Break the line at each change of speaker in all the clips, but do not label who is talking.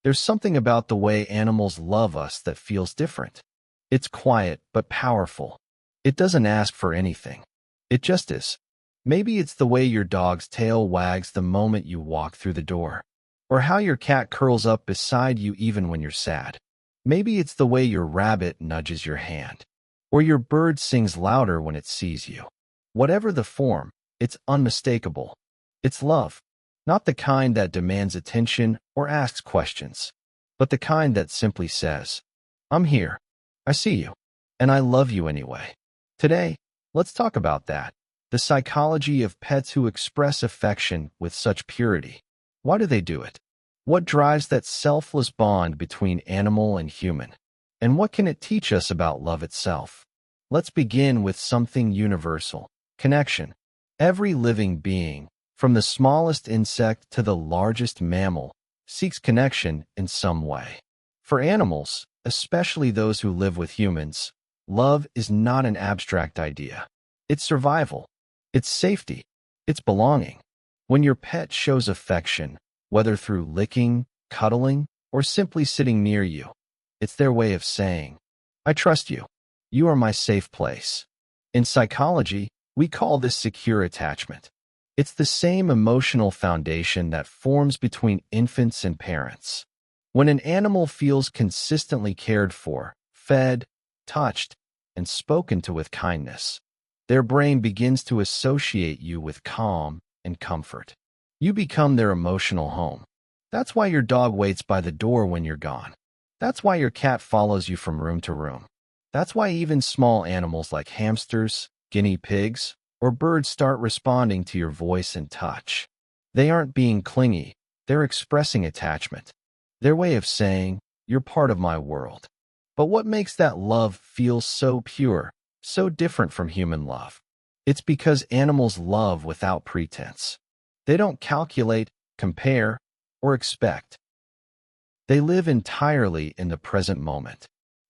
There's something about the way animals love us that feels different. It's quiet but powerful. It doesn't ask for anything. It just is. Maybe it's the way your dog's tail wags the moment you walk through the door, or how your cat curls up beside you even when you're sad. Maybe it's the way your rabbit nudges your hand, or your bird sings louder when it sees you. Whatever the form, it's unmistakable. It's love, not the kind that demands attention or asks questions, but the kind that simply says, "I'm here, I see you, and I love you anyway." Today, let's talk about that. The psychology of pets who express affection with such purity. Why do they do it? What drives that selfless bond between animal and human? And what can it teach us about love itself? Let's begin with something universal: connection. Every living being, from the smallest insect to the largest mammal, seeks connection in some way. For animals, especially those who live with humans, love is not an abstract idea. It's survival. It's safety. It's belonging. When your pet shows affection, whether through licking, cuddling, or simply sitting near you, it's their way of saying, "I trust you. You are my safe place." In psychology, we call this secure attachment. It's the same emotional foundation that forms between infants and parents. When an animal feels consistently cared for, fed, touched, and spoken to with kindness, their brain begins to associate you with calm and comfort. You become their emotional home. That's why your dog waits by the door when you're gone. That's why your cat follows you from room to room. That's why even small animals like hamsters, guinea pigs, or birds start responding to your voice and touch. They aren't being clingy, they're expressing attachment. Their way of saying, "You're part of my world." But what makes that love feel so pure, so different from human love? It's because animals love without pretense. They don't calculate, compare, or expect. They live entirely in the present moment,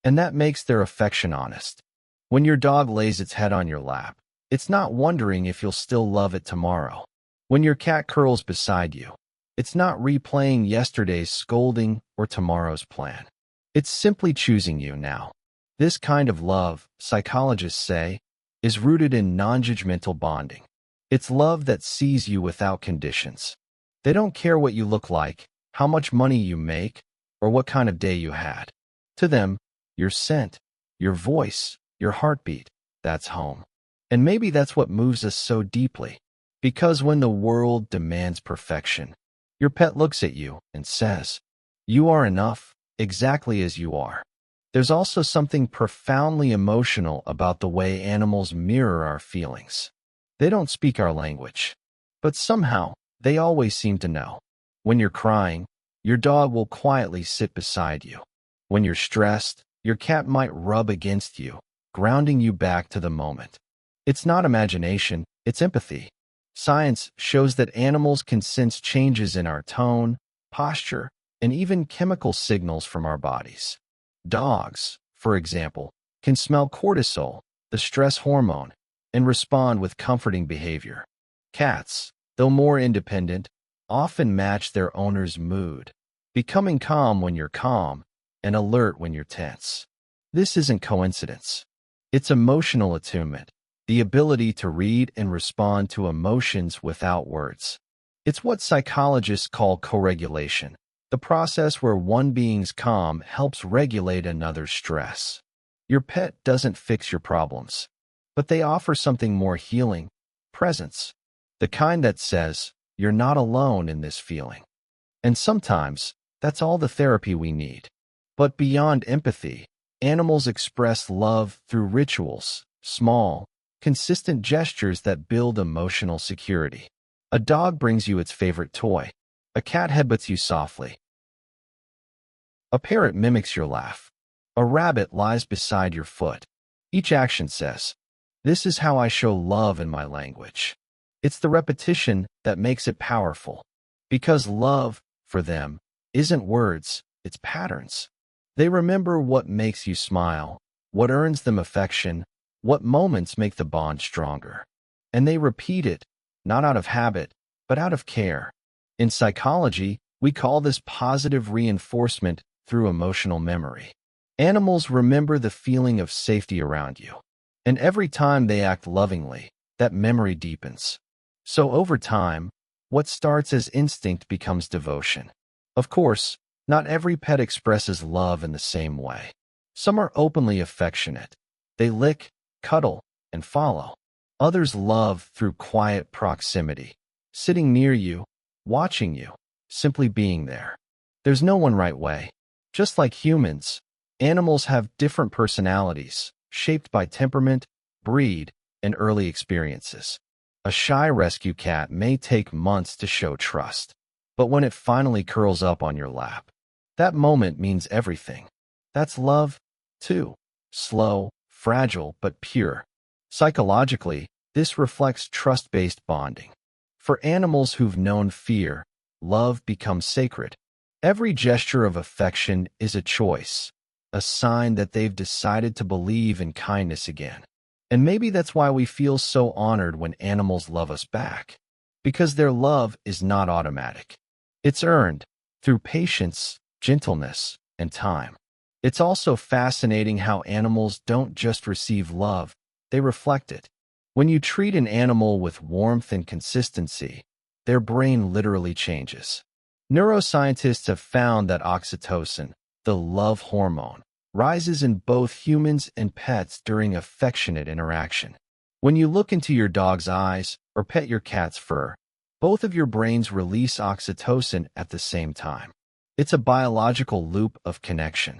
and that makes their affection honest. When your dog lays its head on your lap, it's not wondering if you'll still love it tomorrow. When your cat curls beside you, it's not replaying yesterday's scolding or tomorrow's plan. It's simply choosing you now. This kind of love, psychologists say, is rooted in non-judgmental bonding. It's love that sees you without conditions. They don't care what you look like, how much money you make, or what kind of day you had. To them, your scent, your voice, your heartbeat, that's home. And maybe that's what moves us so deeply. Because when the world demands perfection, your pet looks at you and says, "You are enough, exactly as you are." There's also something profoundly emotional about the way animals mirror our feelings. They don't speak our language, but somehow they always seem to know. When you're crying, your dog will quietly sit beside you. When you're stressed, your cat might rub against you, grounding you back to the moment. It's not imagination, it's empathy. Science shows that animals can sense changes in our tone, posture, and even chemical signals from our bodies. Dogs, for example, can smell cortisol, the stress hormone, and respond with comforting behavior. Cats, though more independent, often match their owner's mood, becoming calm when you're calm and alert when you're tense. This isn't coincidence. It's emotional attunement, the ability to read and respond to emotions without words. It's what psychologists call co-regulation, the process where one being's calm helps regulate another's stress. Your pet doesn't fix your problems, but they offer something more healing: presence. The kind that says, "You're not alone in this feeling." And sometimes, that's all the therapy we need. But beyond empathy, animals express love through rituals, small, consistent gestures that build emotional security. A dog brings you its favorite toy. A cat headbutts you softly. A parrot mimics your laugh. A rabbit lies beside your foot. Each action says, "This is how I show love in my language." It's the repetition that makes it powerful. Because love, for them, isn't words, it's patterns. They remember what makes you smile, what earns them affection, what moments make the bond stronger. And they repeat it, not out of habit, but out of care. In psychology, We call this positive reinforcement through emotional memory. Animals remember the feeling of safety around you, and every time they act lovingly, that memory deepens. So over time, what starts as instinct becomes devotion. Of course, not every pet expresses love in the same way. Some are openly affectionate. They lick, cuddle, and follow. Others love through quiet proximity, sitting near you, watching you, simply being there. There's no one right way. Just like humans, animals have different personalities, shaped by temperament, breed, and early experiences. A shy rescue cat may take months to show trust, but when it finally curls up on your lap, that moment means everything. That's love, too. Slow, fragile, but pure. Psychologically, this reflects trust-based bonding. For animals who've known fear, love becomes sacred. Every gesture of affection is a choice, a sign that they've decided to believe in kindness again. And maybe that's why we feel so honored when animals love us back, because their love is not automatic. It's earned through patience, gentleness, and time. It's also fascinating how animals don't just receive love, they reflect it. When you treat an animal with warmth and consistency, their brain literally changes. Neuroscientists have found that oxytocin, the love hormone, rises in both humans and pets during affectionate interaction. When you look into your dog's eyes or pet your cat's fur, both of your brains release oxytocin at the same time. It's a biological loop of connection.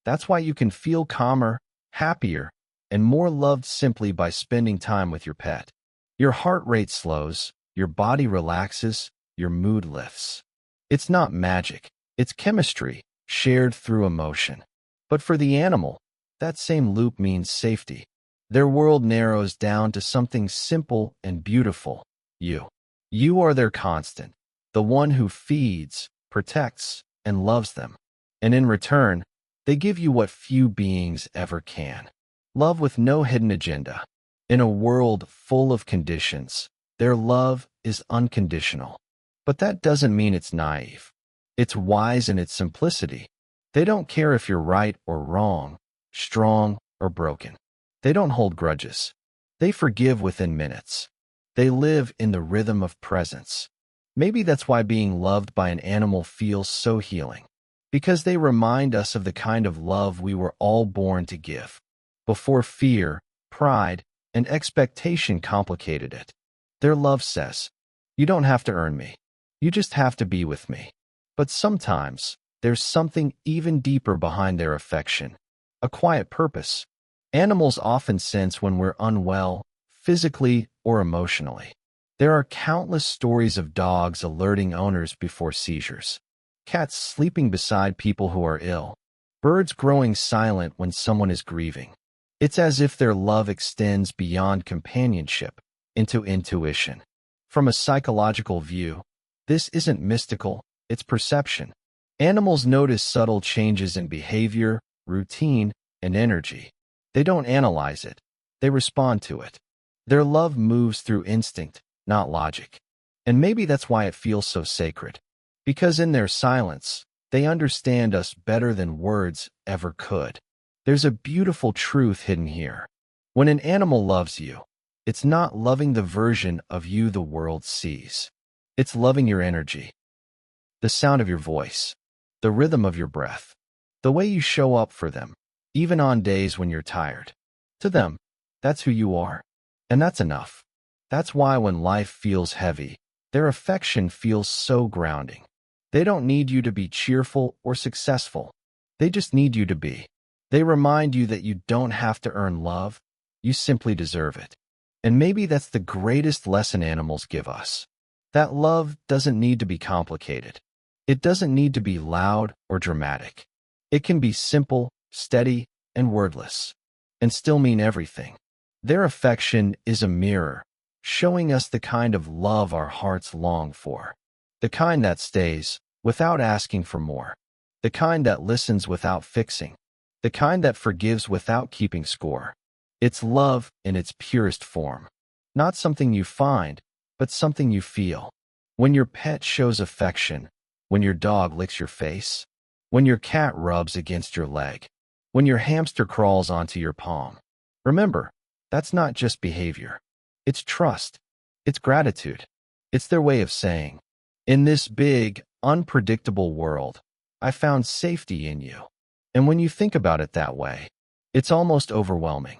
That's why you can feel calmer, happier, and more loved simply by spending time with your pet. Your heart rate slows, your body relaxes, your mood lifts. It's not magic, it's chemistry, shared through emotion. But for the animal, that same loop means safety. Their world narrows down to something simple and beautiful: you. You are their constant, the one who feeds, protects, and loves them. And in return, they give you what few beings ever can: love with no hidden agenda. In a world full of conditions, their love is unconditional. But that doesn't mean it's naive. It's wise in its simplicity. They don't care if you're right or wrong, strong or broken. They don't hold grudges. They forgive within minutes. They live in the rhythm of presence. Maybe that's why being loved by an animal feels so healing, because they remind us of the kind of love we were all born to give, before fear, pride, and expectation complicated it. Their love says, "You don't have to earn me. You just have to be with me." But sometimes, there's something even deeper behind their affection, a quiet purpose. Animals often sense when we're unwell, physically or emotionally. There are countless stories of dogs alerting owners before seizures, cats sleeping beside people who are ill, birds growing silent when someone is grieving. It's as if their love extends beyond companionship into intuition. From a psychological view, this isn't mystical, it's perception. Animals notice subtle changes in behavior, routine, and energy. They don't analyze it, they respond to it. Their love moves through instinct, not logic. And maybe that's why it feels so sacred. Because in their silence, they understand us better than words ever could. There's a beautiful truth hidden here. When an animal loves you, it's not loving the version of you the world sees. It's loving your energy, the sound of your voice, the rhythm of your breath, the way you show up for them, even on days when you're tired. To them, that's who you are. And that's enough. That's why when life feels heavy, their affection feels so grounding. They don't need you to be cheerful or successful. They just need you to be. They remind you that you don't have to earn love, you simply deserve it. And maybe that's the greatest lesson animals give us. That love doesn't need to be complicated. It doesn't need to be loud or dramatic. It can be simple, steady, and wordless, and still mean everything. Their affection is a mirror, showing us the kind of love our hearts long for. The kind that stays, without asking for more. The kind that listens without fixing. The kind that forgives without keeping score. It's love in its purest form. Not something you find, but something you feel. When your pet shows affection, when your dog licks your face, when your cat rubs against your leg, when your hamster crawls onto your palm. Remember, that's not just behavior. It's trust. It's gratitude. It's their way of saying, in this big, unpredictable world, I found safety in you. And when you think about it that way, it's almost overwhelming.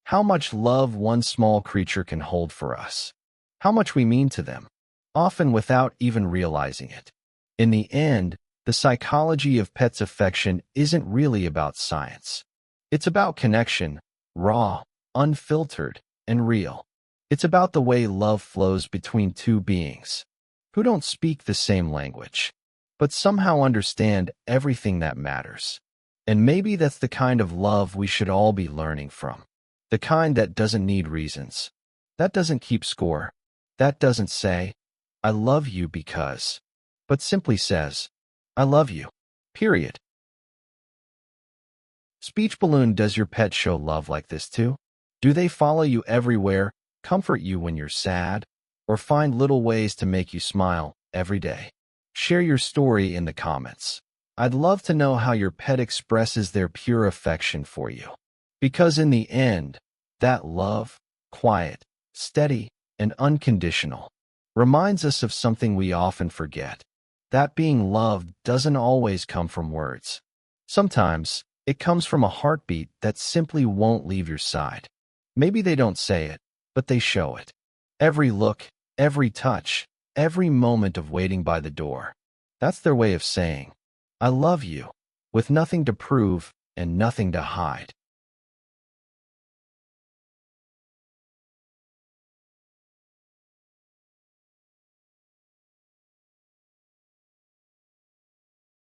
How much love one small creature can hold for us. How much we mean to them, often without even realizing it. In the end, the psychology of pets' affection isn't really about science. It's about connection, raw, unfiltered, and real. It's about the way love flows between two beings who don't speak the same language, but somehow understand everything that matters. And maybe that's the kind of love we should all be learning from. The kind that doesn't need reasons, that doesn't keep score, that doesn't say, I love you because, but simply says, I love you. Period. Speech Balloon, does your pet show love like this too? Do they follow you everywhere, comfort you when you're sad, or find little ways to make you smile every day? Share your story in the comments. I'd love to know how your pet expresses their pure affection for you. Because in the end, that love, quiet, steady, and unconditional, reminds us of something we often forget. That being loved doesn't always come from words. Sometimes, it comes from a heartbeat that simply won't leave your side. Maybe they don't say it, but they show it. Every look, every touch, every moment of waiting by the door. That's their way of saying, I love you, with nothing to prove and nothing to hide.